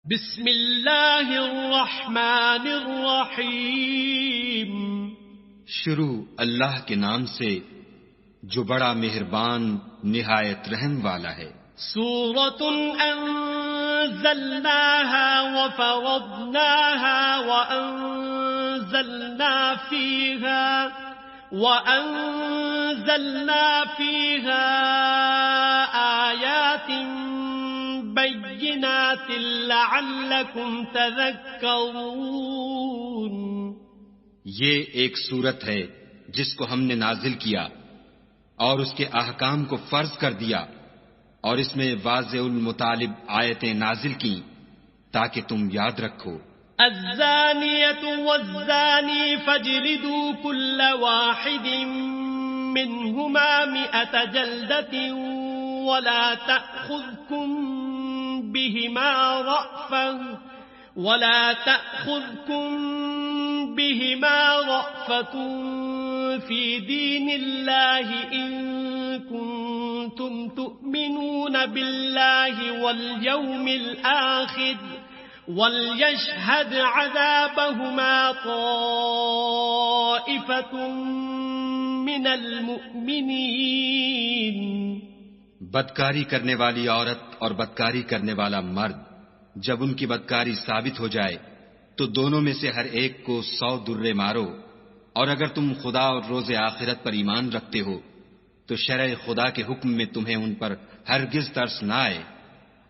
بسم اللہ الرحمن الرحیم. شروع اللہ کے نام سے جو بڑا مہربان نہایت رحم والا ہے. سورۃ انزلناها وفرضناها وأنزلنا فيها آيات بينات لعلكم تذكرون. یہ ایک سورت ہے جس کو ہم نے نازل کیا اور اس کے احکام کو فرض کر دیا اور اس میں واضح المطالب آیتیں نازل کی تاکہ تم یاد رکھو. الزانية والزاني فاجلدوا كل واحد منهما 100 جلدة ولا تأخذكم بهما رأفة في دين الله إن كنتم تؤمنون بالله واليوم الآخر وَلْيَشْهَدْ عَذَابَهُمَا طَائِفَةٌ مِّنَ الْمُؤْمِنِينَ. بدکاری کرنے والی عورت اور بدکاری کرنے والا مرد جب ان کی بدکاری ثابت ہو جائے تو دونوں میں سے ہر ایک کو 100 درے مارو، اور اگر تم خدا اور روز آخرت پر ایمان رکھتے ہو تو شرع خدا کے حکم میں تمہیں ان پر ہرگز ترس نہ آئے،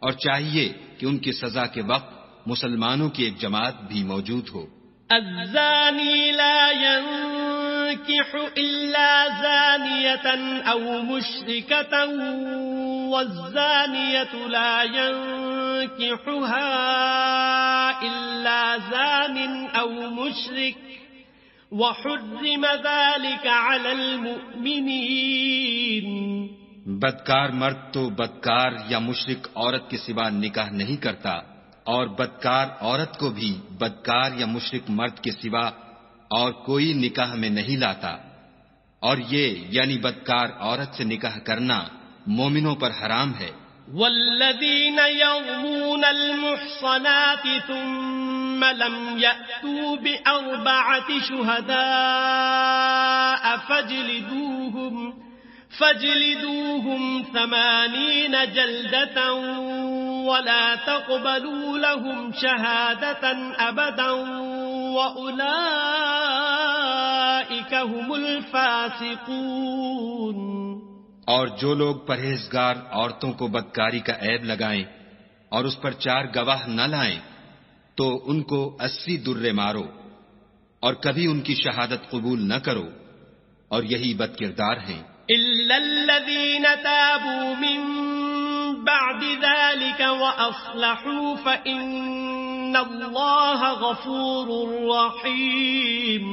اور چاہیے کہ ان کی سزا کے وقت مسلمانوں کی ایک جماعت بھی موجود ہو. الزانی لا ينكح إلا زانية أو مشركة والزانية لا ينكحها إلا زان أو مشرك وحرم ذلك على المؤمنين. بدکار مرد تو بدکار یا مشرک عورت کے سوا نکاح نہیں کرتا، اور بدکار عورت کو بھی بدکار یا مشرک مرد کے سوا اور کوئی نکاح میں نہیں لاتا، اور یہ یعنی بدکار عورت سے نکاح کرنا مومنوں پر حرام ہے. والذین یرمون المحصنات ثم لم یأتوا بأربعة شہداء فاجلدوهم 80 جلدة ولا تقبلوا لهم شهادة أبدا وأولئك هم الفاسقون. اور جو لوگ پرہیزگار عورتوں کو بدکاری کا عیب لگائیں اور اس پر 4 گواہ نہ لائیں تو ان کو 80 درے مارو اور کبھی ان کی شہادت قبول نہ کرو، اور یہی بدکردار ہیں. إلا الذين تابوا من بعد ذلك وأصلحوا فإن الله غفور رحيم.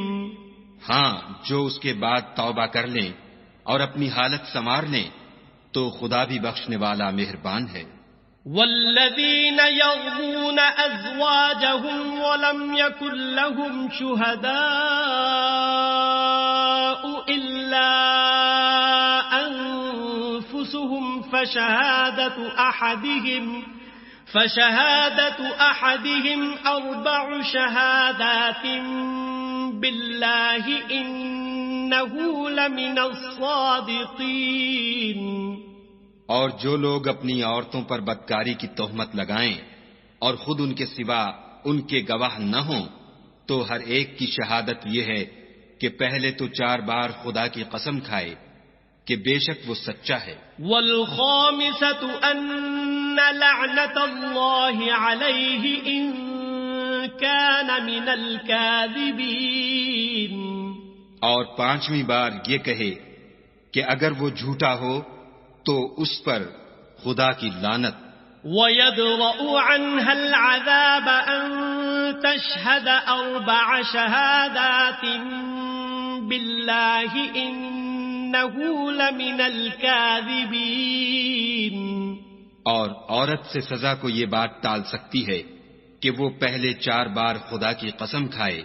ہاں، جو اس کے بعد توبہ کر لیں اور اپنی حالت سنوار لیں تو خدا بھی بخشنے والا مہربان ہے. والذين يرمون أزواجهم ولم يكن لهم شهداء إلا أنفسهم فشهادة أحدهم 4 شهادات بالله إنه لمن الصادقين. اور جو لوگ اپنی عورتوں پر بدکاری کی تہمت لگائیں اور خود ان کے سوا ان کے گواہ نہ ہوں تو ہر ایک کی شہادت یہ ہے کہ پہلے تو 4 بار خدا کی قسم کھائے کہ بے شک وہ سچا ہے. والخامسة أن لعنة الله عليه إن كان من الكاذبين. اور 5ویں بار یہ کہے کہ اگر وہ جھوٹا ہو تو اس پر خدا کی لعنت. وَيَدْرَأُ عَنْهَا الْعَذَابَ أَن تَشْهَدَ 4 شهادات بِاللَّهِ إِنَّهُ لَمِنَ الْكَاذِبِينَ. اور عورت سے سزا کو یہ بات ٹال سکتی ہے کہ وہ پہلے 4 بار خدا کی قسم کھائے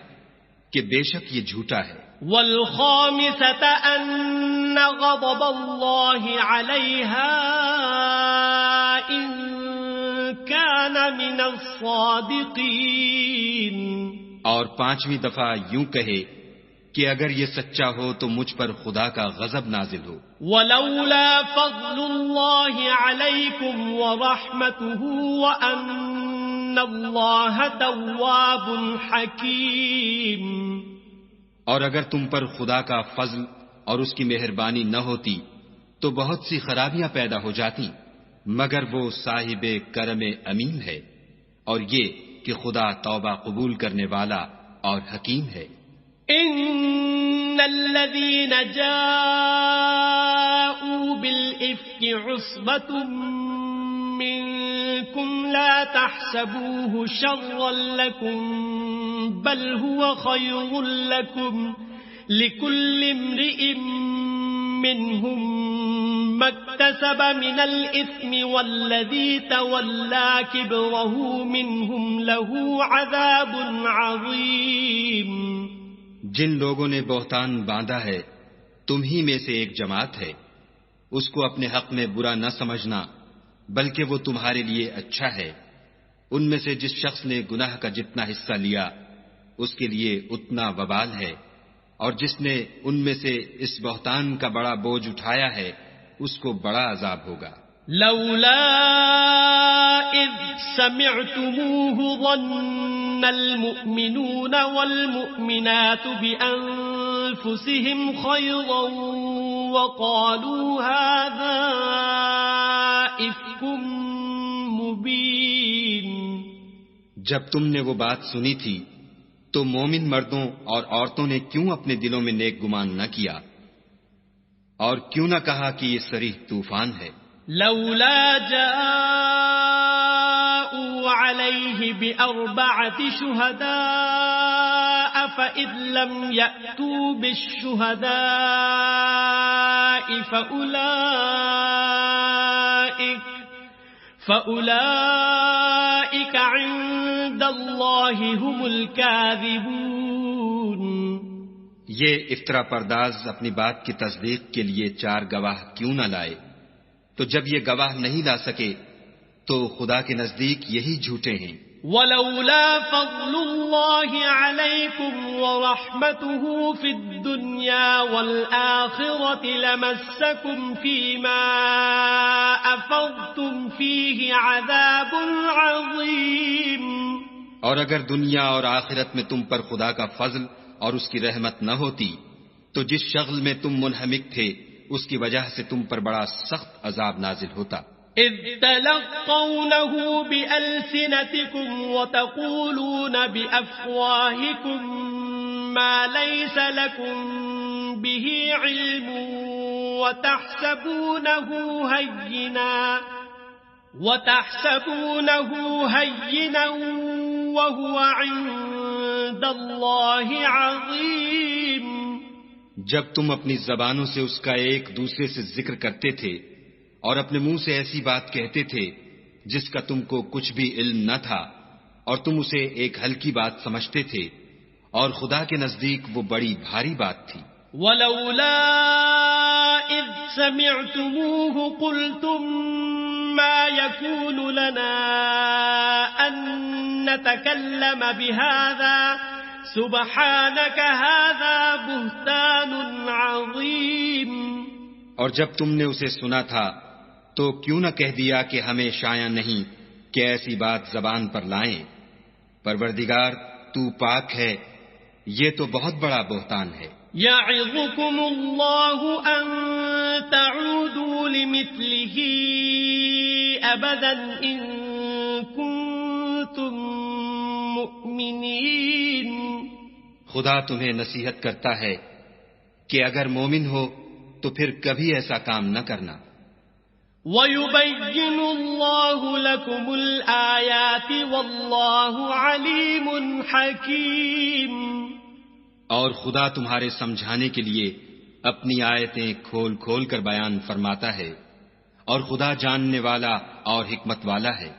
کہ بے شک یہ جھوٹا ہے. والخامسة أن غضب الله عليها إن كان من الصادقين. اور 5ویں دفعہ یوں کہے کہ اگر یہ سچا ہو تو مجھ پر خدا کا غضب نازل ہو. ولولا فضل الله عليكم ورحمته وأن الله تواب حكيم. اور اگر تم پر خدا کا فضل اور اس کی مہربانی نہ ہوتی تو بہت سی خرابیاں پیدا ہو جاتی، مگر وہ صاحب کرم امین ہے، اور یہ کہ خدا توبہ قبول کرنے والا اور حکیم ہے. ان الذين جاءوا بالإفك عصبة منكم لا تحسبوه شرا لكم بل هو خير لكم لكل امرئ منهم ما اكتسب من الإثم والذي تولى كبره منهم له عذاب عظيم. جن لوگوں نے بہتان باندھا ہے تم ہی میں سے ایک جماعت ہے، اس کو اپنے حق میں برا نہ سمجھنا بلکہ وہ تمہارے لیے اچھا ہے. ان میں سے جس شخص نے گناہ کا جتنا حصہ لیا اس کے لیے اتنا وبال ہے، اور جس نے ان میں سے اس بہتان کا بڑا بوجھ اٹھایا ہے اس کو بڑا عذاب ہوگا. لولا اذ سمعتموه ظن المؤمنون والمؤمنات بأنفسهم خيرا وقالوا هذا إفك مبين. جب تم نے وہ بات سنی تھی تو مومن مردوں اور عورتوں نے کیوں اپنے دلوں میں نیک گمان نہ کیا اور کیوں نہ کہا کہ یہ صریح طوفان ہے. لولا جاءوا عليه بأربعة شهداء فإذ لم يأتوا بالشهداء فأولئك عند الله هم الكاذبون. یہ افطرا پرداز اپنی بات کی تصدیق کے لیے 4 گواہ کیوں نہ لائے؟ تو جب یہ گواہ نہیں لا سکے تو خدا کے نزدیک یہی جھوٹے ہیں. ولولا فضل الله عليكم ورحمته في الدنيا والآخرة لمسكم فيما أفضتم فيه عذاب عظيم. اور اگر دنیا اور آخرت میں تم پر خدا کا فضل اور اس کی رحمت نہ ہوتی تو جس شغل میں تم منہمک تھے اس کی وجہ سے تم پر بڑا سخت عذاب نازل ہوتا. اذ تلقونه بألسنتكم وتقولون بأفواهكم ما ليس لكم به علم وتحسبونه هينا وهو عند الله عظيم. جب تم اپنی زبانوں سے اس کا ایک دوسرے سے ذکر کرتے تھے اور اپنے منہ سے ایسی بات کہتے تھے جس کا تم کو کچھ بھی علم نہ تھا اور تم اسے ایک ہلکی بات سمجھتے تھے، اور خدا کے نزدیک وہ بڑی بھاری بات تھی. ولولا اذ سمعتموه قلتم ما يكون لنا ان نتكلم بهذا سبحانك هذا بهتان عظيم. اور جب تم نے اسے سنا تھا تو کیوں نہ کہہ دیا کہ ہمیں شایع نہیں کہ ایسی بات زبان پر لائیں. پروردگار تو پاک ہے، یہ تو بہت بڑا بہتان ہے. يعظكم الله أن تعودوا لمثله أبدا إن كنتم مؤمنين. خدا تمہیں نصیحت کرتا ہے کہ اگر مومن ہو تو پھر کبھی ایسا کام نہ کرنا. وَيُبَيِّنُ اللَّهُ لَكُمُ الْآيَاتِ وَاللَّهُ عَلِيمٌ حَكِيمٌ. اور خدا تمہارے سمجھانے کے لیے اپنی آیتیں کھول کھول کر بیان فرماتا ہے، اور خدا جاننے والا اور حکمت والا ہے.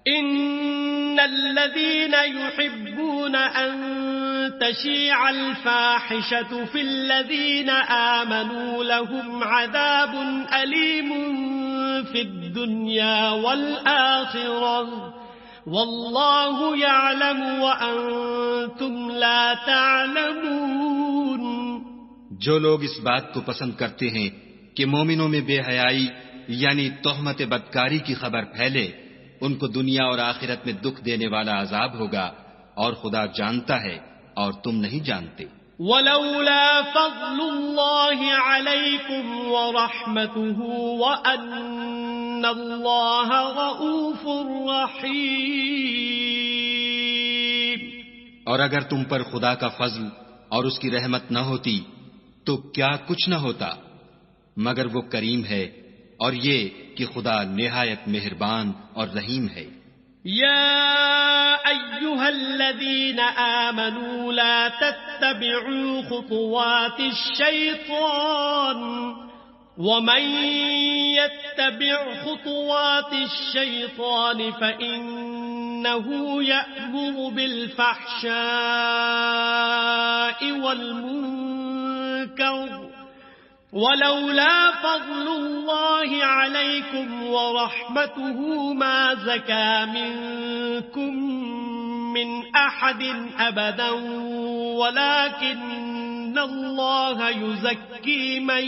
ان الذين يحبون ان تشيع الفاحشة في الذين آمنوا لهم عذاب أليم في الدنيا والآخرة واللہ یعلم وانتم لا تعلمون. جو لوگ اس بات کو پسند کرتے ہیں کہ مومنوں میں بے حیائی یعنی تہمت بدکاری کی خبر پھیلے، ان کو دنیا اور آخرت میں دکھ دینے والا عذاب ہوگا، اور خدا جانتا ہے اور تم نہیں جانتے. ولولا فضل الله عليكم ورحمته وأن الله رؤوف رحيم. اور اگر تم پر خدا کا فضل اور اس کی رحمت نہ ہوتی تو کیا کچھ نہ ہوتا، مگر وہ کریم ہے، اور یہ کہ خدا نہایت مہربان اور رحیم ہے. يا أيها الذين آمنوا لا تتبعوا خطوات الشيطان ومن يتبع خطوات الشيطان فإنه يأمر بالفحشاء والمنكر ولولا فضل الله عليكم ورحمته ما زكى منكم من أحد أبدا ولكن الله يزكي من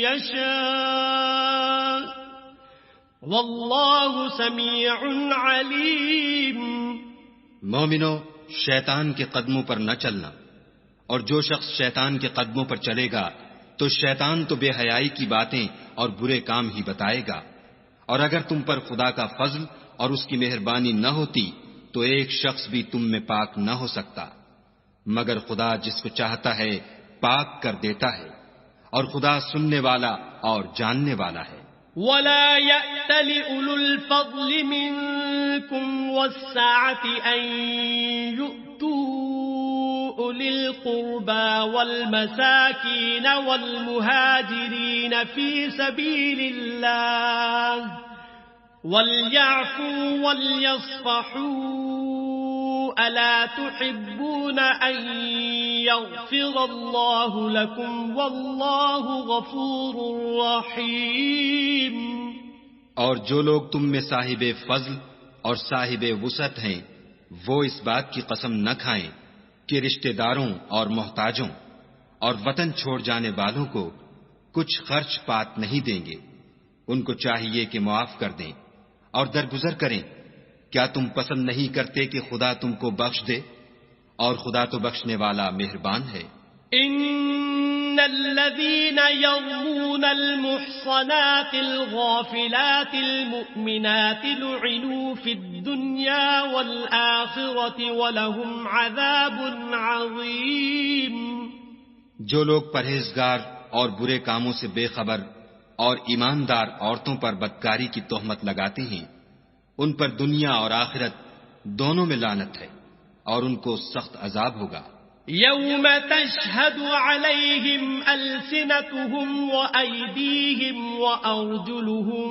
يشاء والله سميع عليم. مومنو، شیطان کے قدموں پر نہ چلنا، اور جو شخص شیطان کے قدموں پر چلے گا تو شیطان تو بے حیائی کی باتیں اور برے کام ہی بتائے گا. اور اگر تم پر خدا کا فضل اور اس کی مہربانی نہ ہوتی تو ایک شخص بھی تم میں پاک نہ ہو سکتا، مگر خدا جس کو چاہتا ہے پاک کر دیتا ہے، اور خدا سننے والا اور جاننے والا ہے. ولا يأتل أولو الفضل منكم والسعة أن يؤتوا أولي القربى والمساكين والمهاجرين في سبيل الله وليعفوا وليصفحوا ألا تحبون أن يغفر الله لكم والله غفور رحيم. اور جو لوگ تم میں صاحب فضل اور صاحب وسعت ہیں وہ اس بات کی قسم نہ کھائیں کہ رشتہ داروں اور محتاجوں اور وطن چھوڑ جانے والوں کو کچھ خرچ پات نہیں دیں گے. ان کو چاہیے کہ معاف کر دیں اور درگزر کریں. کیا تم پسند نہیں کرتے کہ خدا تم کو بخش دے؟ اور خدا تو بخشنے والا مہربان ہے. ان الذين يرمون المحصنات الغافلات المؤمنات لعنوا في الدنيا والآخرة ولهم عذاب عظيم. جو لوگ پرہیزگار اور برے کاموں سے بے خبر اور ایماندار عورتوں پر بدکاری کی تہمت لگاتے ہیں ان پر دنیا اور آخرت دونوں میں لعنت ہے اور ان کو سخت عذاب ہوگا. يوم تشهد عليهم ألسنتهم وأيديهم وأرجلهم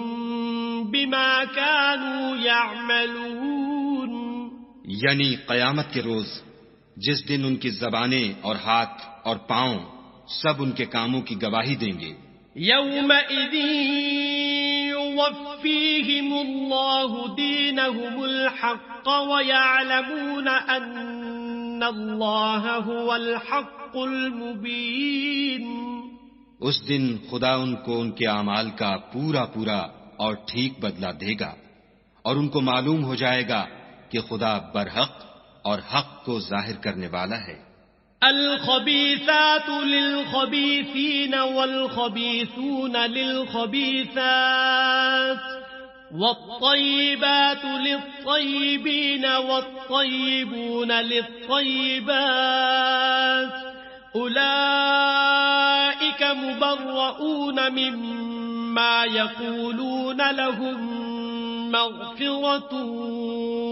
بما كانوا يعملون. یعنی قیامت کے روز جس دن ان کی زبانیں اور ہاتھ اور پاؤں سب ان کے کاموں کی گواہی دیں گے. يومئذ يوفيهم الله دينهم الحق ويعلمون أن الله هو الحق المبين. اس دن خدا ان کو ان کے اعمال کا پورا پورا اور ٹھیک بدلہ دے گا اور ان کو معلوم ہو جائے گا کہ خدا برحق اور حق کو ظاہر کرنے والا ہے. الخبيثات للخبيثين والخبيثون للخبيثات والطيبات للطيبين والطيبون للطيبات أولئك مبرؤون مما يقولون لهم مغفرة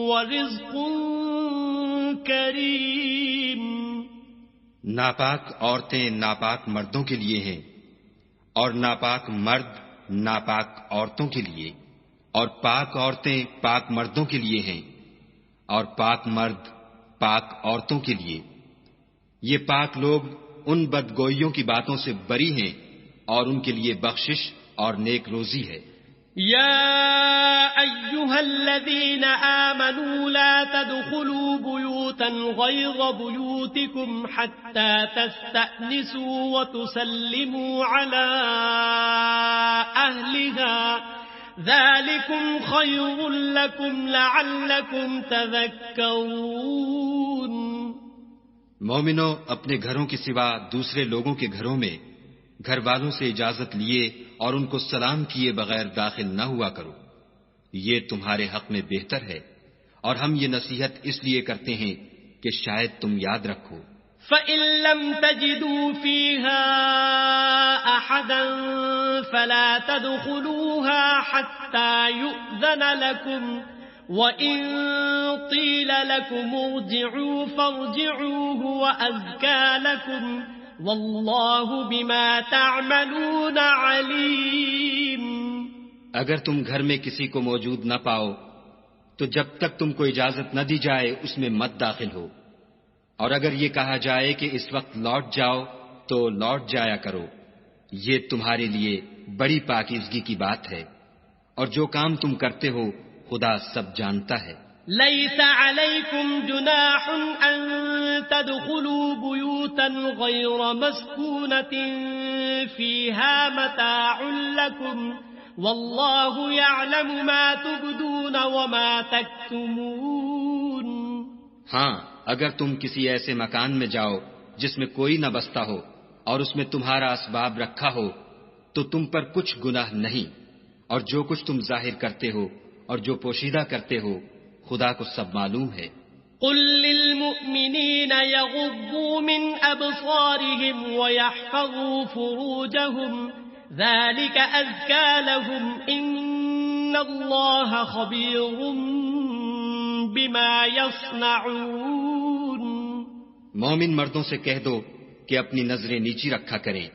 ورزق كريم. ناپاک عورتیں ناپاک مردوں کے لیے ہیں اور ناپاک مرد ناپاک عورتوں کے لیے، اور پاک عورتیں پاک مردوں کے لیے ہیں اور پاک مرد پاک عورتوں کے لیے. یہ پاک لوگ ان بدگوئیوں کی باتوں سے بری ہیں اور ان کے لیے بخشش اور نیک روزی ہے. یا أيها الذين آمنوا لا تدخلوا بيوتا غير بيوتكم حتى تستأنسوا وتسلموا على أهلها ذلكم خير لكم لعلكم تذكرون. مومنو، اپنے گھروں کے سوا دوسرے لوگوں کے گھروں میں گھر والوں سے اجازت لیے اور ان کو سلام کیے بغیر داخل نہ ہوا کرو، یہ تمہارے حق میں بہتر ہے، اور ہم یہ نصیحت اس لیے کرتے ہیں کہ شاید تم یاد رکھو. فَإِن لَّمْ تَجِدُوا فِيهَا أَحَدًا فَلَا تَدْخُلُوهَا حَتَّى يُؤْذَنَ لَكُمْ وَإِن قِيلَ لَكُمْ ارْجِعُوا فَارْجِعُوا هُوَ أَزْكَىٰ لَكُمْ وَاللَّهُ بِمَا تَعْمَلُونَ عَلِيمٌ. اگر تم گھر میں کسی کو موجود نہ پاؤ تو جب تک تم کو اجازت نہ دی جائے اس میں مت داخل ہو، اور اگر یہ کہا جائے کہ اس وقت لوٹ جاؤ تو لوٹ جایا کرو، یہ تمہارے لیے بڑی پاکیزگی کی بات ہے، اور جو کام تم کرتے ہو خدا سب جانتا ہے. ليس عليكم جناح أن تدخلوا بيوتا غير مسكونة فيها متاع لكم والله يعلم ما تبدون وما تكتمون. ہاں، اگر تم کسی ایسے مکان میں جاؤ جس میں کوئی نہ بستا ہو اور اس میں تمہارا اسباب رکھا ہو تو تم پر کچھ گناہ نہیں، اور جو کچھ تم ظاہر کرتے ہو اور جو پوشیدہ کرتے ہو خدا کو سب معلوم ہے. قل للمؤمنين يغضوا من أبصارهم ويحفظوا فروجهم ذلك أزكى لهم إن الله خبير بما يصنعون. مومن مردوں سے کہہ دو کہ اپنی نظریں نیچی رکھا کریں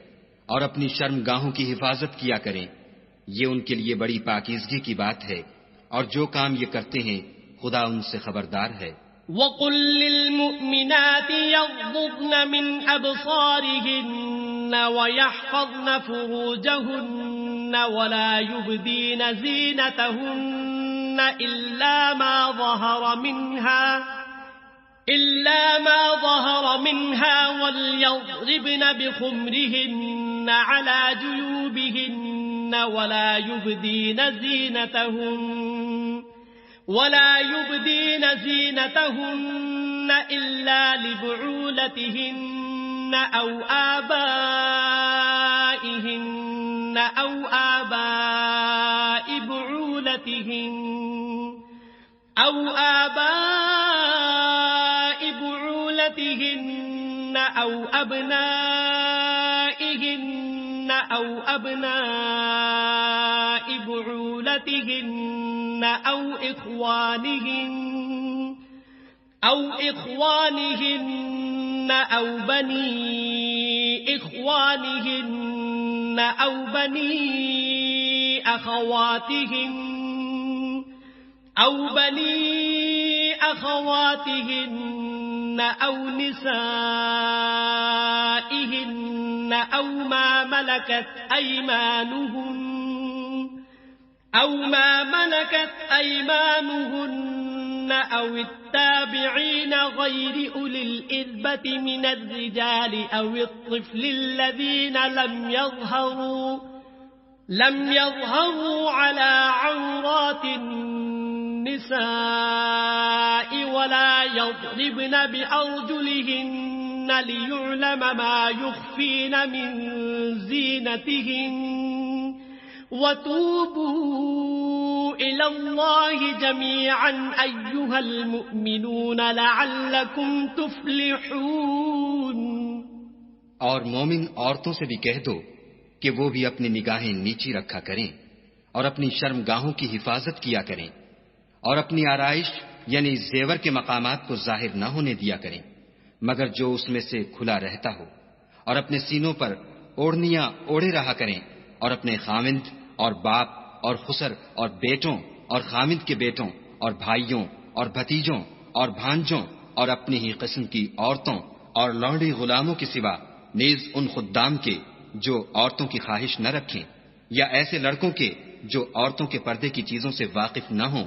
اور اپنی شرم گاہوں کی حفاظت کیا کریں، یہ ان کے لیے بڑی پاکیزگی کی بات ہے، اور جو کام یہ کرتے ہیں خدا ان سے خبردار ہے. وَقُل لِّلْمُؤْمِنَاتِ يَغْضُضْنَ مِنْ أَبْصَارِهِنَّ وَيَحْفَظْنَ فُرُوجَهُنَّ وَلَا يُبْدِينَ زِينَتَهُنَّ إِلَّا مَا ظَهَرَ مِنْهَا وَلْيَضْرِبْنَ بِخُمُرِهِنَّ عَلَى جُيُوبِهِنَّ ولا يبدين زينتهن إلا لبعولتهن أو آبائهن أو آباء بعولتهن أو أبنائهن أو أبناء بعولتهن أو إخوانهن أو بني إخوانهن أو بني أخواتهن أو نسائهن أو ما ملكت أيمانهن أو التابعين غير أولي الإربة من الرجال أو الطفل الذين لم يظهروا على عورات النساء ولا يضربن بأرجلهن ليعلم ما يخفين من زينتهن وتوبوا إلى الله جميعا أيها المؤمنون لعلكم تفلحون. اور مومن عورتوں سے بھی کہہ دو کہ وہ بھی اپنی نگاہیں نیچی رکھا کریں اور اپنی شرم گاہوں کی حفاظت کیا کریں، اور اپنی آرائش یعنی زیور کے مقامات کو ظاہر نہ ہونے دیا کریں مگر جو اس میں سے کھلا رہتا ہو، اور اپنے سینوں پر اوڑھنیاں اوڑھے رہا کریں، اور اپنے خامند اور باپ اور خسر اور بیٹوں اور خامند کے بیٹوں اور بھائیوں اور بھتیجوں اور بھانجوں اور اپنی ہی قسم کی عورتوں اور لوڑی غلاموں کے سوا نیز ان خدام کے جو عورتوں کی خواہش نہ رکھیں، یا ایسے لڑکوں کے جو عورتوں کے پردے کی چیزوں سے واقف نہ ہوں،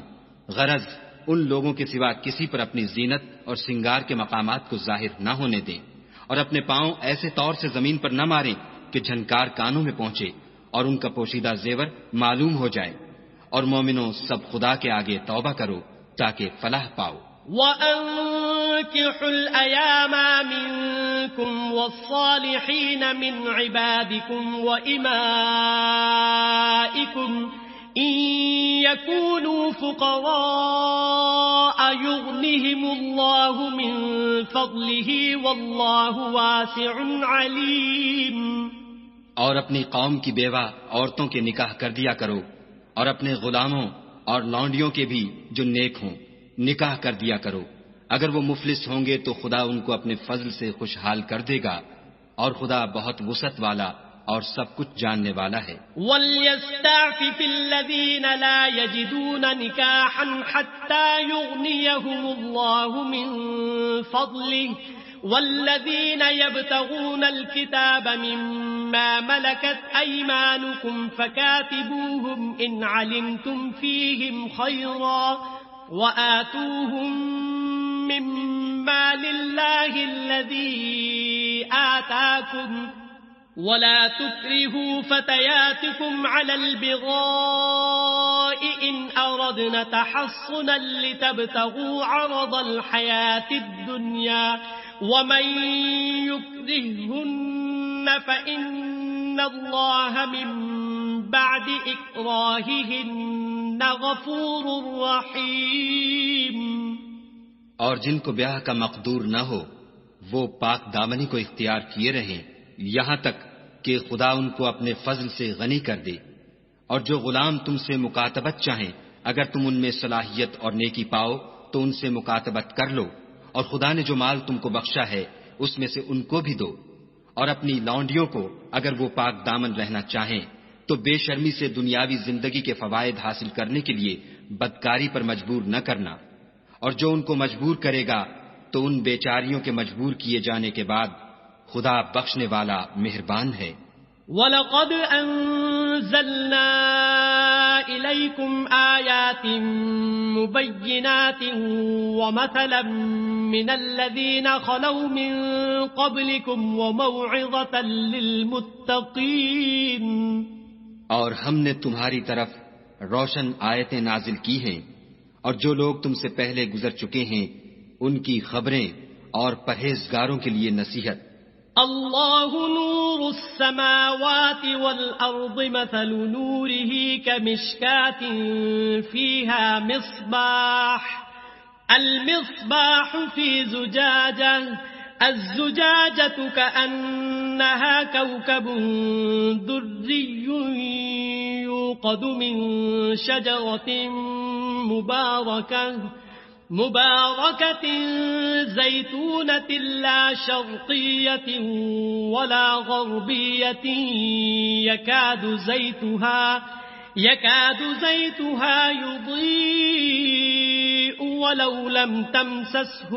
غرض ان لوگوں کے سوا کسی پر اپنی زینت اور سنگار کے مقامات کو ظاہر نہ ہونے دیں، اور اپنے پاؤں ایسے طور سے زمین پر نہ ماریں کہ جھنکار کانوں میں پہنچے اور ان کا پوشیدہ زیور معلوم ہو جائے۔ اور مومنوں، سب خدا کے آگے توبہ کرو تاکہ فلاح پاؤ۔ وَأَنكِحُوا الْأَيَامَ مِنكُمْ وَالصَّالِحِينَ مِنْ عِبَادِكُمْ وَإِمَائِكُمْ إِنْ يَكُونُوا فُقَرَاءَ يُغْنِهِمُ اللَّهُ مِنْ فَضْلِهِ وَاللَّهُ وَاسِعٌ عَلِيمٌ۔ اور اپنی قوم کی بیوہ عورتوں کے نکاح کر دیا کرو، اور اپنے غلاموں اور لونڈیوں کے بھی جو نیک ہوں نکاح کر دیا کرو۔ اگر وہ مفلس ہوں گے تو خدا ان کو اپنے فضل سے خوشحال کر دے گا، اور خدا بہت وسعت والا اور سب کچھ جاننے والا ہے۔ وَلْيَسْتَعْفِفِ الَّذِينَ لَا يَجِدُونَ نِكَاحًا حَتَّى يُغْنِيَهُمُ اللَّهُ مِنْ فَضْلِهِ وَالَّذِينَ يَبْتَغُونَ الْكِتَابَ مِمَّا مَلَكَتْ أَيْمَانُكُمْ فَكَاتِبُوهُمْ إِنْ عَلِمْتُمْ فِيهِمْ خَيْرًا وَآتُوهُمْ مِمَّا لِلَّهِ الَّذِي آتَاكُمْ وَلَا تُكْرِهُوا فَتَيَاتِكُمْ عَلَى الْبِغَاءِ إِنْ أَرَدْنَ تَحَصُّنًا لِتَبْتَغُوا عَرَضَ الْحَيَاةِ الدُّنْيَا وَمَنْ يُكْرِههُنَّ فَإِنَّ اللَّهَ مِنْ بَعْدِ إِكْرَاهِهِنَّ غَفُورٌ رَحِيمٌ۔ اور جن کو بیاہ کا مقدور نہ ہو وہ پاک دامنی کو اختیار کیے رہیں یہاں تک کہ خدا ان کو اپنے فضل سے غنی کر دے۔ اور جو غلام تم سے مکاتبت چاہیں اگر تم ان میں صلاحیت اور نیکی پاؤ تو ان سے مکاتبت کر لو، اور خدا نے جو مال تم کو بخشا ہے اس میں سے ان کو بھی دو۔ اور اپنی لونڈیوں کو اگر وہ پاک دامن رہنا چاہیں تو بے شرمی سے دنیاوی زندگی کے فوائد حاصل کرنے کے لیے بدکاری پر مجبور نہ کرنا، اور جو ان کو مجبور کرے گا تو ان بیچاریوں کے مجبور کیے جانے کے بعد خدا بخشنے والا مہربان ہے۔ وَلَقَدْ أَنزَلْنَا إِلَيْكُمْ آيَاتٍ مُبَيِّنَاتٍ وَمَثَلًا مِّنَ الَّذِينَ خَلَوْا مِن قَبْلِكُمْ وَمَوْعِظَةً لِّلْمُتَّقِينَ۔ اور ہم نے تمہاری طرف روشن آیتیں نازل کی ہیں، اور جو لوگ تم سے پہلے گزر چکے ہیں ان کی خبریں اور پرہیزگاروں کے لیے نصیحت۔ اللہ نور السماوات والأرض مثل نوره كمشكاة فيها مصباح المصباح في زجاجة الزجاجة كأنها كوكب دري يوقد من شجرة مباركة زيتونة لا شرقية ولا غربية يكاد زيتها يضيء ولو لم تمسسه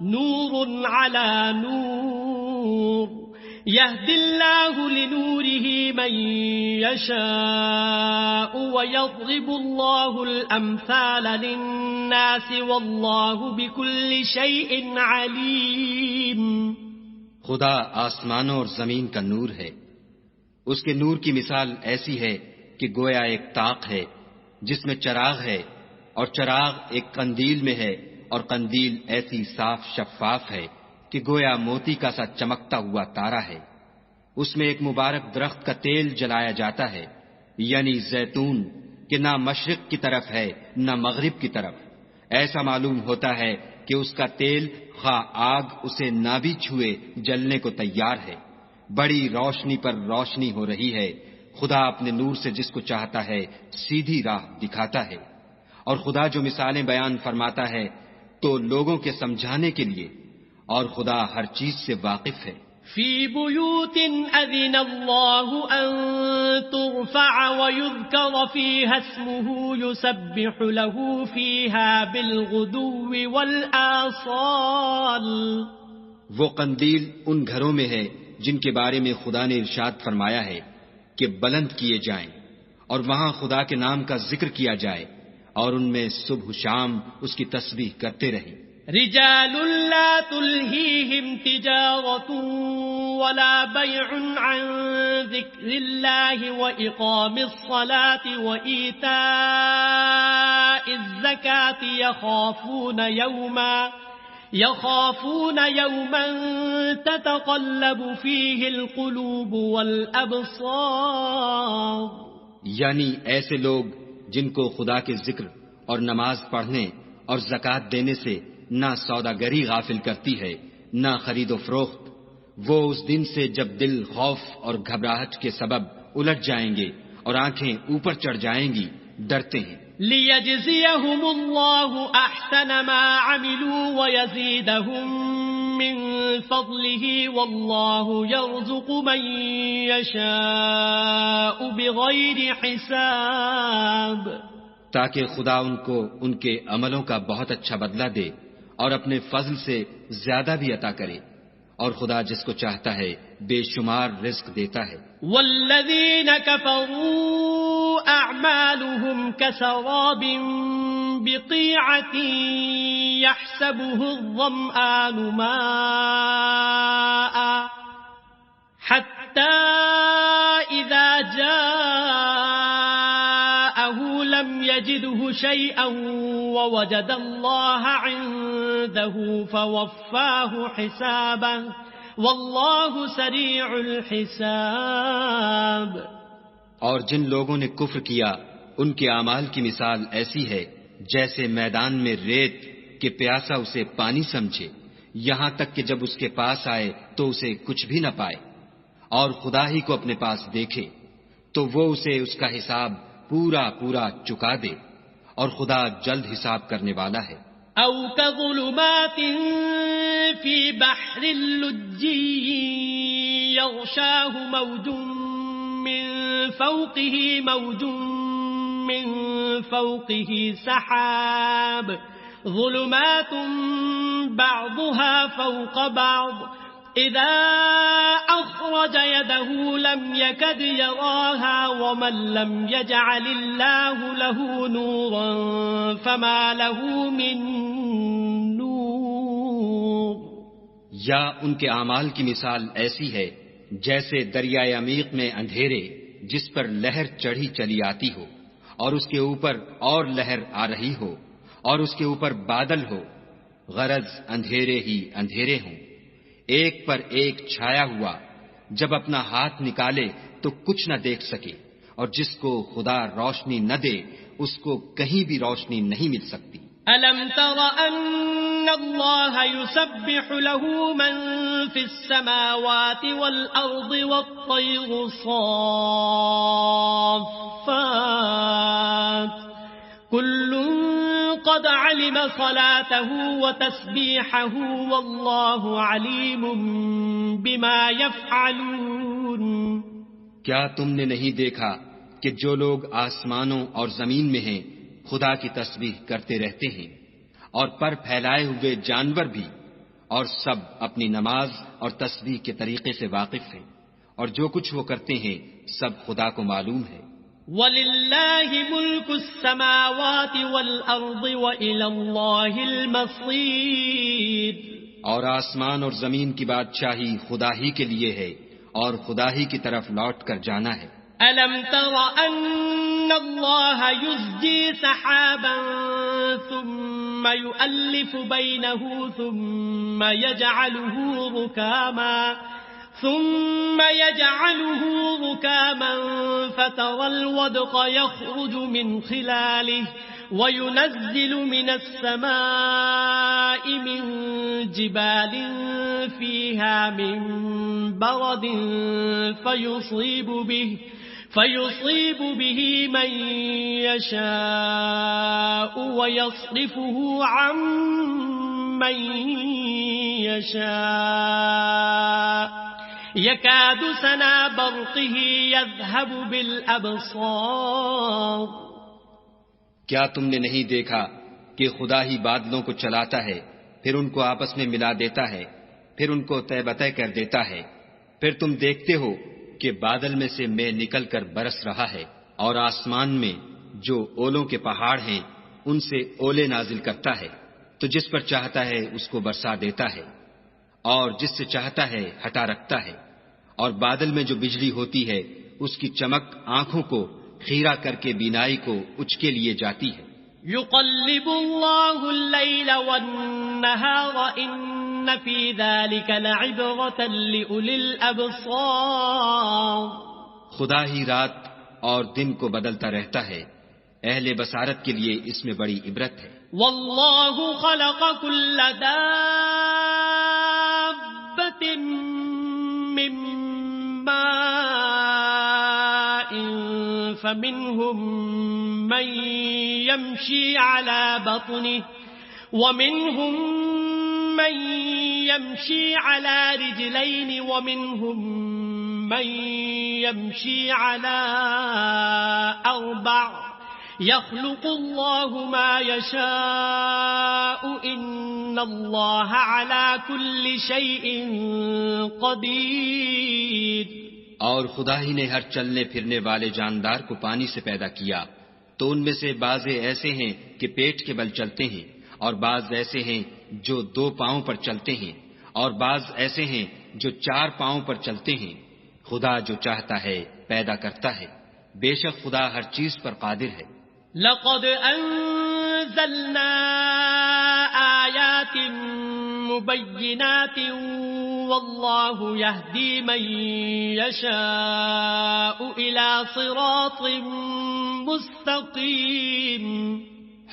نور على نور يهدي الله لنوره من يشاء ويضرب الله الأمثال للناس والله بكل شيء عليم۔ خدا آسمانوں اور زمین کا نور ہے، اس کے نور کی مثال ایسی ہے کہ گویا ایک طاق ہے جس میں چراغ ہے، اور چراغ ایک قندیل میں ہے، اور قندیل ایسی صاف شفاف ہے کہ گویا موتی کا سا چمکتا ہوا تارا ہے۔ اس میں ایک مبارک درخت کا تیل جلایا جاتا ہے، یعنی زیتون، کہ نہ مشرق کی طرف ہے نہ مغرب کی طرف۔ ایسا معلوم ہوتا ہے کہ اس کا تیل خواہ آگ اسے نہ بھی چھوئے جلنے کو تیار ہے۔ بڑی روشنی پر روشنی ہو رہی ہے۔ خدا اپنے نور سے جس کو چاہتا ہے سیدھی راہ دکھاتا ہے۔ اور خدا جو مثالیں بیان فرماتا ہے تو لوگوں کے سمجھانے کے لیے، اور خدا ہر چیز سے واقف ہے۔ فی بیوت اذن اللہ ان ترفع ویذکر فیہا اسمہ یسبح له فیہا بالغدو والآصال۔ وہ قندیل ان گھروں میں ہے جن کے بارے میں خدا نے ارشاد فرمایا ہے کہ بلند کیے جائیں اور وہاں خدا کے نام کا ذکر کیا جائے اور ان میں صبح و شام اس کی تسبیح کرتے رہیں۔ رجال لا تلهيهم تجارة ولا بيع عن ذكر الله وإقام الصلاة وإيتاء الزكاة يخافون يوما تتقلب فيه القلوب والأبصار۔ یعنی ایسے لوگ جن کو خدا کے ذکر اور نماز پڑھنے اور زکوٰۃ دینے سے نہ سوداگری غافل کرتی ہے نہ خرید و فروخت، وہ اس دن سے جب دل خوف اور گھبراہٹ کے سبب الٹ جائیں گے اور آنکھیں اوپر چڑھ جائیں گی، ڈرتے ہیں۔ لِيَجْزِيَهُمُ اللَّهُ أَحْسَنَ مَا عَمِلُوا وَيَزِيدَهُم مِّن فَضْلِهِ وَاللَّهُ يَرْزُقُ مَن يَشَاءُ بِغَيْرِ حِسَابٍ، تاکہ خدا ان کو ان کے عملوں کا بہت اچھا بدلہ دے اور اپنے فضل سے زیادہ بھی عطا کرے، اور خدا جس کو چاہتا ہے بے شمار رزق دیتا ہے۔ والذین کفروا اعمالهم كسراب بقيعة يحسبه الظمآن ماء حتى إذا جاءه لم يجده شيئا ووجد الله عنده فوفاه حسابه واللہ سریع الحساب۔ اور جن لوگوں نے کفر کیا ان کے اعمال کی مثال ایسی ہے جیسے میدان میں ریت کہ پیاسا اسے پانی سمجھے، یہاں تک کہ جب اس کے پاس آئے تو اسے کچھ بھی نہ پائے، اور خدا ہی کو اپنے پاس دیکھے تو وہ اسے اس کا حساب پورا پورا چکا دے، اور خدا جلد حساب کرنے والا ہے۔ او كظلمات في بحر اللجي يغشاه موج من فوقه سحاب ظلمات بعضها فوق بعض إذا أخرج يده لم يكد يراها ومن لم يجعل الله له نورا فما له من نور۔ یا ان کے اعمال کی مثال ایسی ہے جیسے دریائے عمیق میں اندھیرے جس پر لہر چڑھی چلی آتی ہو اور اس کے اوپر اور لہر آ رہی ہو اور اس کے اوپر بادل ہو، غرض اندھیرے ہی اندھیرے ہوں، ایک پر ایک چھایا ہوا، جب اپنا ہاتھ نکالے تو کچھ نہ دیکھ سکے، اور جس کو خدا روشنی نہ دے اس کو کہیں بھی روشنی نہیں مل سکتی۔ أَلَمْ تَرَ أَنَّ اللَّهَ يُسَبِّحُ لَهُ مَن فِي السَّمَاوَاتِ وَالْأَرْضِ وَالطَّيْرُ صَافَّاتٍ كُلٌّ قَدْ عَلِمَ صَلَاتَهُ وَتَسْبِيحَهُ وَاللَّهُ عَلِيمٌ بِمَا يَفْعَلُونَ۔ کیا تم نے نہیں دیکھا کہ جو لوگ آسمانوں اور زمین میں ہیں خدا کی تسبیح کرتے رہتے ہیں، اور پر پھیلائے ہوئے جانور بھی، اور سب اپنی نماز اور تسبیح کے طریقے سے واقف ہیں، اور جو کچھ وہ کرتے ہیں سب خدا کو معلوم ہے۔ وَلِلَّهِ مُلْكُ السَّمَاوَاتِ وَالْأَرْضِ وَإِلَى اللَّهِ الْمَصِيرُ۔ اور آسمان اور زمین کی بادشاہی خدا ہی کے لیے ہے اور خدا ہی کی طرف لوٹ کر جانا ہے۔ أَلَمْ تَرَ أَنَّ اللَّهَ يُزْجِي سَحَابًا ثُمَّ يُؤَلِّفُ بَيْنَهُ ثُمَّ يَجْعَلُهُ رُكَامًا فَتَرَى الْوَدْقَ يَخْرُجُ مِنْ خِلَالِهِ وَيُنَزِّلُ مِنَ السَّمَاءِ مِنْ جِبَالٍ فِيهَا مِنْ بَرَدٍ فيصيب به من يشاء ويصرفه عن من يشاء يكاد سنا برقه يذهب بالأبصار۔ کیا تم نے نہیں دیکھا کہ خدا ہی بادلوں کو چلاتا ہے، پھر ان کو آپس میں ملا دیتا ہے، پھر ان کو طے بطے کر دیتا ہے، پھر تم دیکھتے ہو کہ بادل میں سے مے نکل کر برس رہا ہے اور آسمان میں جو اولوں کے پہاڑ ہیں ان سے اولے نازل کرتا ہے تو جس پر چاہتا ہے اس کو برسا دیتا ہے اور جس سے چاہتا ہے ہٹا رکھتا ہے، اور بادل میں جو بجلی ہوتی ہے اس کی چمک آنکھوں کو خیرہ کر کے بینائی کو اچکے لیے جاتی ہے۔ يقلب الله الليل والنهار إن في ذلك لعبرة لأولي الأبصار۔ خدا ہی رات اور دن کو بدلتا رہتا ہے، اہل بصارت کے لیے اس میں بڑی عبرت ہے۔ والله خلق كل دابة من ماء فمنهم من يمشي على بطنه ومنهم من يمشي على رجلين ومنهم من يمشي على أربع يخلق الله ما يشاء إن الله على كل شيء قدير۔ اور خدا ہی نے ہر چلنے پھرنے والے جاندار کو پانی سے پیدا کیا، تو ان میں سے بعض ایسے ہیں کہ پیٹ کے بل چلتے ہیں، اور بعض ایسے ہیں جو 2 پاؤں پر چلتے ہیں، اور بعض ایسے ہیں جو 4 پاؤں پر چلتے ہیں۔ خدا جو چاہتا ہے پیدا کرتا ہے، بے شک خدا ہر چیز پر قادر ہے۔ لقد أنزلنا آيات مبينات والله يهدي من يشاء إلى صراط مستقيم۔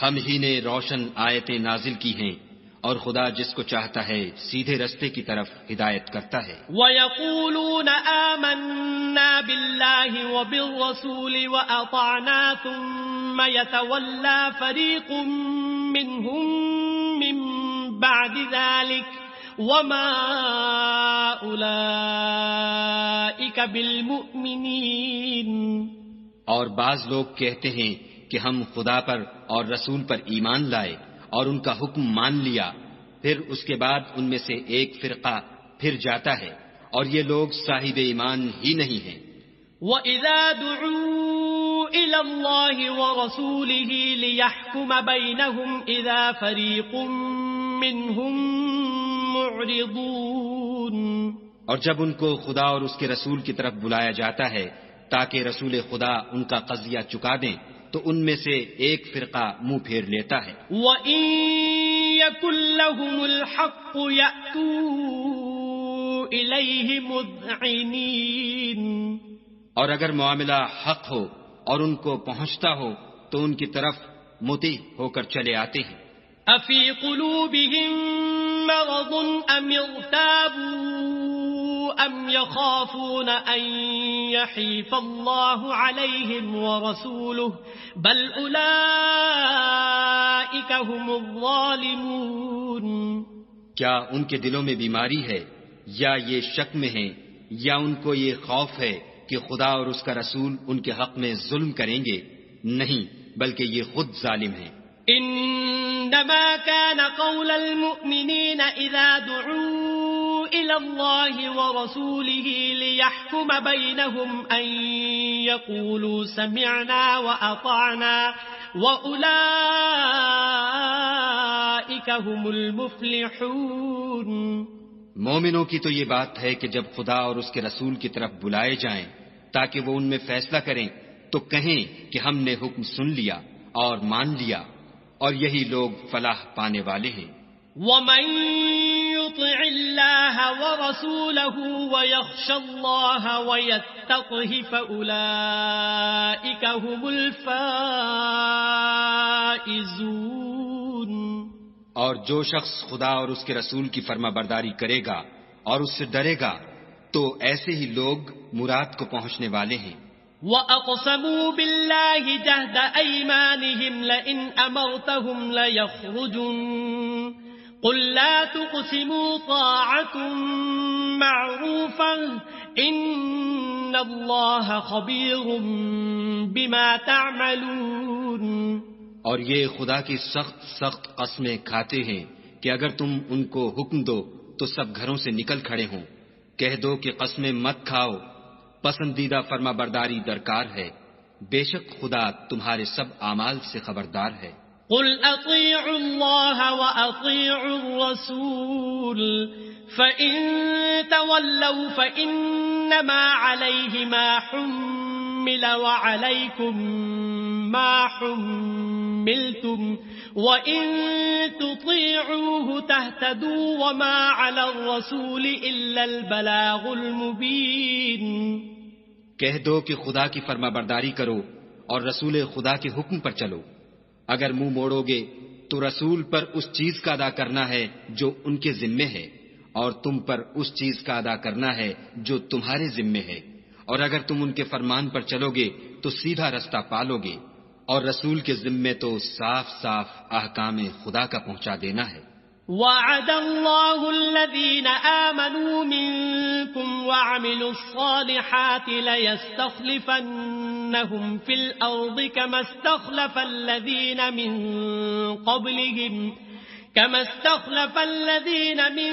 ہم ہی نے روشن آیتیں نازل کی ہیں، اور خدا جس کو چاہتا ہے سیدھے رستے کی طرف ہدایت کرتا ہے۔ وَيَقُولُونَ آمَنَّا بِاللَّهِ وَبِالرَّسُولِ وَأَطَعْنَا ثُمَّ يَتَوَلَّى فَرِيقٌ مِّنْهُم مِّن بَعْدِ ذَلِكَ وَمَا أُولَئِكَ بِالْمُؤْمِنِينَ۔ اور بعض لوگ کہتے ہیں کہ ہم خدا پر اور رسول پر ایمان لائے اور ان کا حکم مان لیا، پھر اس کے بعد ان میں سے ایک فرقہ پھر جاتا ہے، اور یہ لوگ صاحب ایمان ہی نہیں ہیں۔ وَإِذَا دُعُوا إِلَى اللَّهِ وَرَسُولِهِ لِيَحْكُمَ بَيْنَهُمْ إِذَا فَرِيقٌ مِّنْهُمْ مُعْرِضُونَ۔ اور جب ان کو خدا اور اس کے رسول کی طرف بلایا جاتا ہے تاکہ رسول خدا ان کا قضیہ چکا دیں، تو ان میں سے ایک فرقہ منہ پھیر لیتا ہے۔ وَإِن يَكُن لَّهُمُ الْحَقُّ يَأْتُوا إِلَيْهِ مُذْعِنِينَ۔ اور اگر معاملہ حق ہو اور ان کو پہنچتا ہو تو ان کی طرف مطیع ہو کر چلے آتے ہیں۔ أَفِي قُلُوبِهِم مَّرَضٌ أَمِ ارْتَابُوا أَمْ يَخَافُونَ أَن يَحِيفَ اللَّهُ عَلَيْهِمْ وَرَسُولُهُ بَلْ أُولَئِكَ هُمُ الظَّالِمُونَ۔ کیا ان کے دلوں میں بیماری ہے یا یہ شک میں ہیں یا ان کو یہ خوف ہے کہ خدا اور اس کا رسول ان کے حق میں ظلم کریں گے؟ نہیں، بلکہ یہ خود ظالم ہیں۔ إنما كان قول المؤمنين إذا دعوا إلى الله ورسوله ليحكم بينهم أن يقولوا سمعنا وأطعنا وأولئك هم المفلحون۔ مومنوں کی تو یہ بات ہے کہ جب خدا اور اس کے رسول کی طرف بلائے جائیں تاکہ وہ ان میں فیصلہ کریں تو کہیں کہ ہم نے حکم سن لیا اور مان لیا، اور یہی لوگ فلاح پانے والے ہیں۔ وَمَن يُطِعِ اللَّهَ وَرَسُولَهُ وَيَخْشَ اللَّهَ وَيَتَّقْهِ فَأُولَئِكَ هُمُ الْفَائِزُونَ۔ اور جو شخص خدا اور اس کے رسول کی فرما برداری کرے گا اور اس سے ڈرے گا تو ایسے ہی لوگ مراد کو پہنچنے والے ہیں۔ وَأَقْسَمُوا بِاللَّهِ جَهْدَ أَيْمَانِهِمْ لَئِنْ أَمَرْتَهُمْ لَيَخْرُجُنَّ قُل لَّا تُقْسِمُوا طَاعَةٌ مَّعْرُوفَةٌ إِنَّ اللَّهَ خَبِيرٌ بِمَا تَعْمَلُونَ۔ اور یہ خدا کی سخت قسمیں کھاتے ہیں کہ اگر تم ان کو حکم دو تو سب گھروں سے نکل کھڑے ہوں۔ کہہ دو کہ قسمیں مت کھاؤ، پسندیدہ فرما برداری درکار ہے، بے شک خدا تمہارے سب اعمال سے خبردار ہے۔ قل اطیعوا اللہ واطیعوا الرسول فإن تولوا فإنما علیہ ما حمل وعلیکم ما حملتم وَإِن تُطِيعُوهُ تَهْتَدُوا وَمَا عَلَى الرَّسُولِ إِلَّا الْبَلَاغُ الْمُبِينُ۔ کہہ دو کہ خدا کی فرما برداری کرو اور رسول خدا کے حکم پر چلو۔ اگر منہ موڑو گے تو رسول پر اس چیز کا ادا کرنا ہے جو ان کے ذمے ہے، اور تم پر اس چیز کا ادا کرنا ہے جو تمہارے ذمے ہے، اور اگر تم ان کے فرمان پر چلو گے تو سیدھا رستہ پالو گے، اور رسول کے ذمے تو صاف صاف احکام خدا کا پہنچا دینا ہے۔ وعد اللہ الذین آمنوا منکم وعملوا الصالحات لیستخلفنہم فی الارض كما استخلف الذین من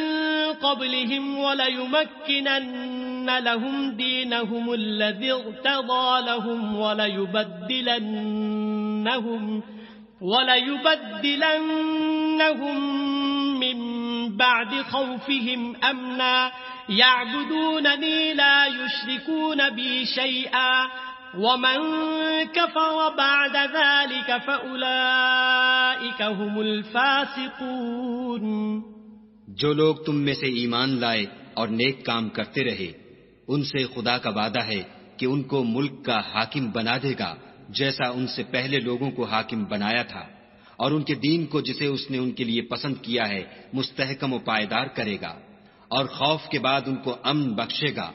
قبلهم وليمكنن لهم دینهم الذی ارتضى لهم وليبدلنهم من بعد خوفهم امنا يعبدونني لا يشركون بي شيئا ومن كفر بعد ذلك فأولئك هم الفاسقون۔ جو لوگ تم میں سے ایمان لائے اور نیک کام کرتے رہے، ان سے خدا کا وعدہ ہے کہ ان کو ملک کا حاکم بنا دے گا جیسا ان سے پہلے لوگوں کو حاکم بنایا تھا، اور ان کے دین کو جسے اس نے ان کے لیے پسند کیا ہے مستحکم و پائیدار کرے گا، اور خوف کے بعد ان کو امن بخشے گا۔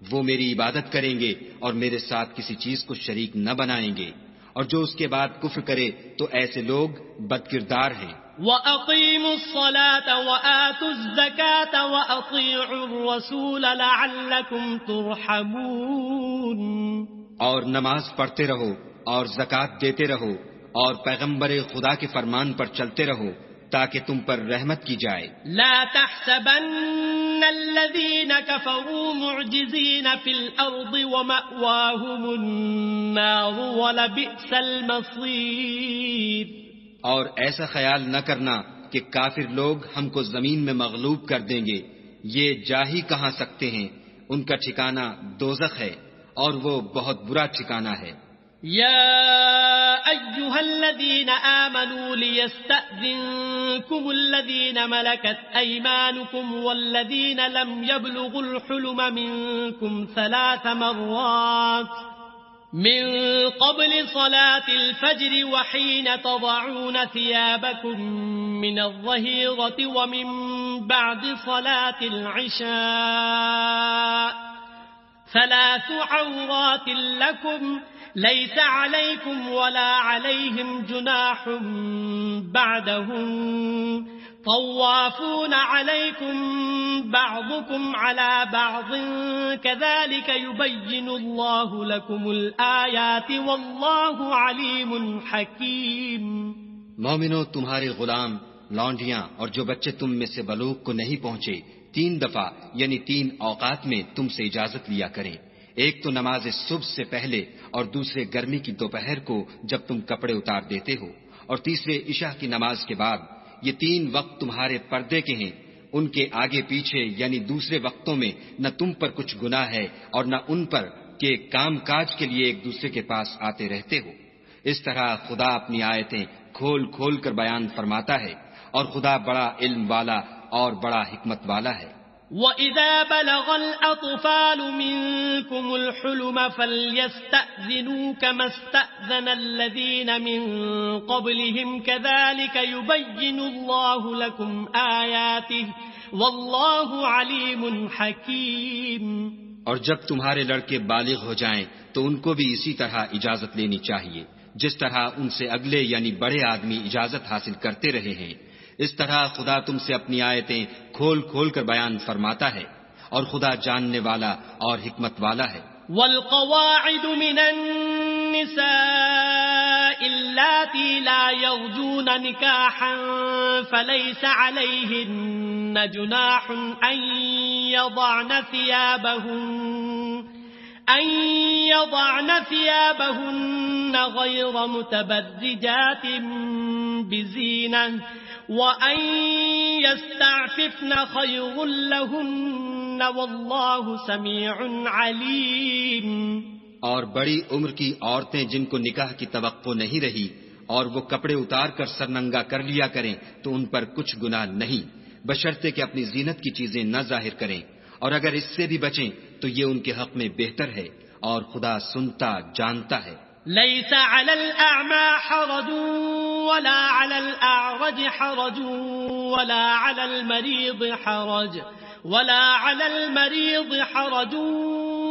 وہ میری عبادت کریں گے اور میرے ساتھ کسی چیز کو شریک نہ بنائیں گے، اور جو اس کے بعد کفر کرے تو ایسے لوگ بدکردار ہیں۔ وَأَقِيمُوا الصَّلَاةَ وَآتُوا الزَّكَاةَ وَأَطِيعُوا الرَّسُولَ لَعَلَّكُمْ تُرْحَمُونَ۔ اور نماز پڑھتے رہو اور زکوٰۃ دیتے رہو اور پیغمبر خدا کے فرمان پر چلتے رہو تاکہ تم پر رحمت کی جائے۔ لا تحسبن الذين كفروا معجزين في الأرض ومأواهم النار ولبئس المصير۔ اور ایسا خیال نہ کرنا کہ کافر لوگ ہم کو زمین میں مغلوب کر دیں گے، یہ جا ہی کہاں سکتے ہیں، ان کا ٹھکانہ دوزخ ہے اور وہ بہت برا ٹھکانہ ہے۔ يا أيها الذين آمنوا ليستأذنكم الذين ملكت أيمانكم والذين لم يبلغوا الحلم منكم 3 مرات من قبل صلاة الفجر وحين تضعون ثيابكم من الظهيرة ومن بعد صلاة العشاء 3 عورات لكم ليس عليكم ولا عليهم جناح بعدهم طوافون عليكم بعضكم على بعض كذلك يبين الله لكم الآيات والله عليم حكيم۔ مومنو، تمہارے غلام، لونڈیاں اور جو بچے تم میں سے بلوغ کو نہیں پہنچے 3 دفعہ یعنی 3 اوقات میں تم سے اجازت لیا کریں، ایک تو نماز صبح سے پہلے اور دوسرے گرمی کی دوپہر کو جب تم کپڑے اتار دیتے ہو، اور تیسرے عشاء کی نماز کے بعد۔ یہ 3 وقت تمہارے پردے کے ہیں، ان کے آگے پیچھے یعنی دوسرے وقتوں میں نہ تم پر کچھ گناہ ہے اور نہ ان پر کہ کام کاج کے لیے ایک دوسرے کے پاس آتے رہتے ہو۔ اس طرح خدا اپنی آیتیں کھول کھول کر بیان فرماتا ہے، اور خدا بڑا علم والا اور بڑا حکمت والا ہے۔ وَإِذَا بَلَغَ الْأَطْفَالُ مِنكُمُ الْحُلُمَ فَلْيَسْتَأْذِنُوا كَمَا اسْتَأْذَنَ الَّذِينَ مِن قَبْلِهِمْ كَذَلِكَ يُبَيِّنُ اللَّهُ لَكُمْ آيَاتِهِ وَاللَّهُ عَلِيمٌ حَكِيمٌ۔ اور جب تمہارے لڑکے بالغ ہو جائیں تو ان کو بھی اسی طرح اجازت لینی چاہیے جس طرح ان سے اگلے یعنی بڑے آدمی اجازت حاصل کرتے رہے ہیں۔ اس طرح خدا تم سے اپنی آیتیں کھول کھول کر بیان فرماتا ہے، اور خدا جاننے والا اور حکمت والا ہے۔ والقواعد من النساء اللاتي لا يرجون نكاحا فليس عليهن جناح أن يضعن ثيابهن غير متبرجات بزينة وأن يستعففن خير لهن والله سميع عليم. اور بڑی عمر کی عورتیں جن کو نکاح کی توقع نہیں رہی اور وہ کپڑے اتار کر سرننگا کر لیا کریں تو ان پر کچھ گناہ نہیں، بشرطے کہ اپنی زینت کی چیزیں نہ ظاہر کریں، اور اگر اس سے بھی بچیں تو یہ ان کے حق میں بہتر ہے، اور خدا سنتا جانتا ہے. ليس على الأعمى حرج ولا على الأعرج حرج ولا على المريض حرج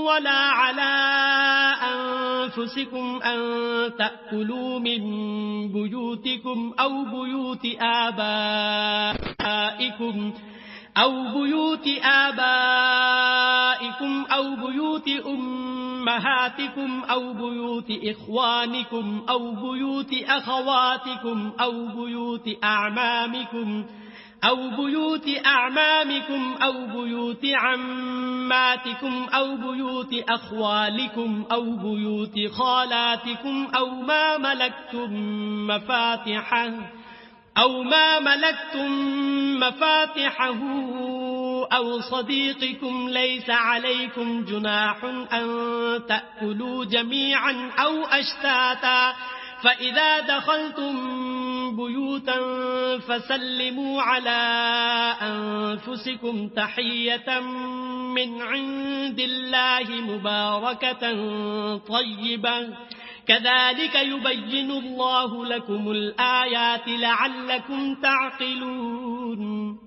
ولا على أنفسكم أن تأكلوا من بيوتكم أو بيوت آبائكم أو بيوت أمهاتكم أو بيوت إخوانكم أو بيوت أخواتكم أو بيوت أعمامكم أو بيوت عماتكم أو بيوت أخوالكم أو بيوت خالاتكم أو ما ملكتم مفاتحه أو صديقكم ليس عليكم جناح أن تأكلوا جميعا أو أشتاتا فإذا دخلتم بيوتا فسلموا على أنفسكم تحية من عند الله مباركة طيبة كذلك يبين الله لكم الآيات لعلكم تعقلون.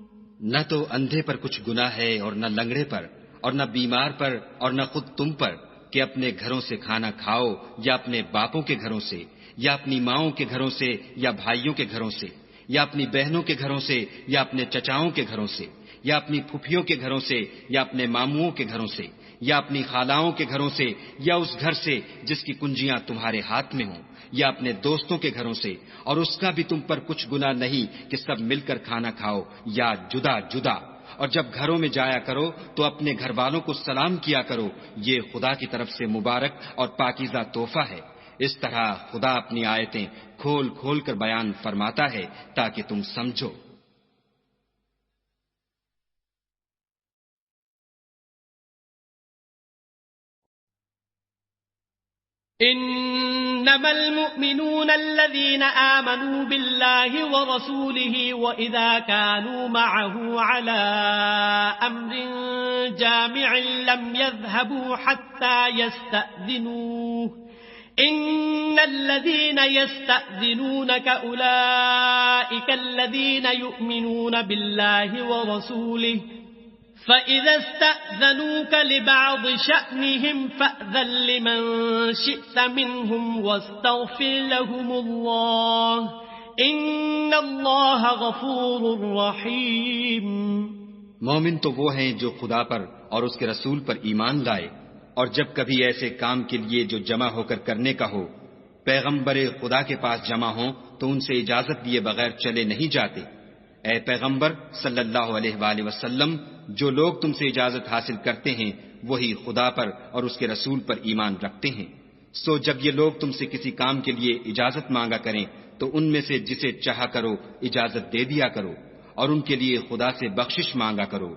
نہ تو اندھے پر کچھ گناہ ہے اور نہ لنگڑے پر اور نہ بیمار پر اور نہ خود تم پر کہ اپنے گھروں سے کھانا کھاؤ یا اپنے باپوں کے گھروں سے یا اپنی ماؤں کے گھروں سے یا بھائیوں کے گھروں سے یا اپنی بہنوں کے گھروں سے یا اپنے چچاؤں کے گھروں سے یا اپنی پھپھیوں کے گھروں سے یا اپنے ماموؤں کے گھروں سے یا اپنی خالاؤں کے گھروں سے یا اس گھر سے جس کی کنجیاں تمہارے ہاتھ میں ہوں یا اپنے دوستوں کے گھروں سے، اور اس کا بھی تم پر کچھ گناہ نہیں کہ سب مل کر کھانا کھاؤ یا جدا جدا. اور جب گھروں میں جایا کرو تو اپنے گھر والوں کو سلام کیا کرو، یہ خدا کی طرف سے مبارک اور پاکیزہ تحفہ ہے. اس طرح خدا اپنی آیتیں کھول کھول کر بیان فرماتا ہے تاکہ تم سمجھو. إنما المؤمنون الذين آمنوا بالله ورسوله وإذا كانوا معه على أمر جامع لم يذهبوا حتى يستأذنوه إن الذين يستأذنونك أولئك الذين يؤمنون بالله ورسوله فإذا استأذنوك لبعض شأنهم فأذن لمن شئت منهم واستغفر لهم الله إن الله غفور رحيم. مومن تو وہ ہیں جو خدا پر اور اس کے رسول پر ایمان لائے، اور جب کبھی ایسے کام کے لیے جو جمع ہو کر کرنے کا ہو پیغمبر خدا کے پاس جمع ہوں تو ان سے اجازت دیے بغیر چلے نہیں جاتے. اے پیغمبر صلی اللہ علیہ وآلہ وسلم، جو لوگ تم سے اجازت حاصل کرتے ہیں وہی خدا پر اور اس کے رسول پر ایمان رکھتے ہیں. سو جب یہ لوگ تم سے کسی کام کے لیے اجازت مانگا کریں تو ان میں سے جسے چاہا کرو اجازت دے دیا کرو، اور ان کے لیے خدا سے بخشش مانگا کرو.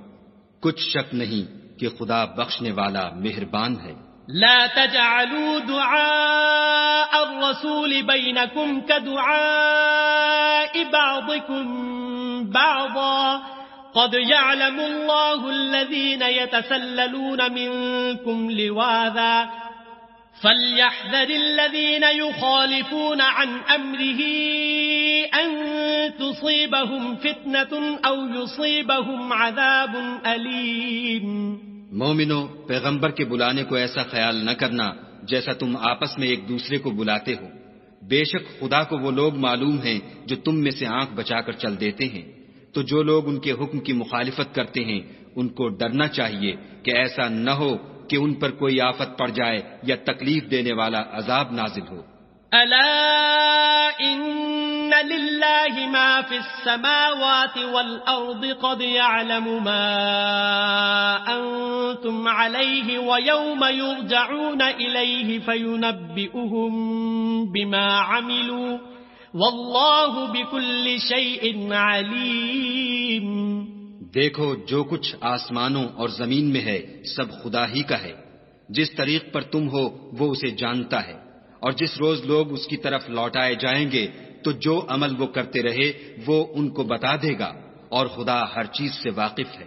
کچھ شک نہیں کہ خدا بخشنے والا مہربان ہے. لا تجعلوا دعاء الرسول بينكم كدعاء بعضكم بعضا قد يعلم الله الذين يتسللون منكم لواذا فليحذر الذين يخالفون عن أمره أن تصيبهم فتنة أو يصيبهم عذاب أليم. مومنو، پیغمبر کے بلانے کو ایسا خیال نہ کرنا جیسا تم آپس میں ایک دوسرے کو بلاتے ہو. بے شک خدا کو وہ لوگ معلوم ہیں جو تم میں سے آنکھ بچا کر چل دیتے ہیں. تو جو لوگ ان کے حکم کی مخالفت کرتے ہیں ان کو ڈرنا چاہیے کہ ایسا نہ ہو کہ ان پر کوئی آفت پڑ جائے یا تکلیف دینے والا عذاب نازل ہو. ألا إن لله ما في السماوات والأرض قد يعلم ما أنتم عليه ويوم يرجعون إليه فينبئهم بما عملوا والله بكل شيء عليم. دیکھو جو کچھ آسمانوں اور زمین میں ہے سب خدا ہی کا ہے. جس طریق پر تم ہو وہ اسے جانتا ہے، اور جس روز لوگ اس کی طرف لوٹائے جائیں گے تو جو عمل وہ کرتے رہے وہ ان کو بتا دے گا، اور خدا ہر چیز سے واقف ہے.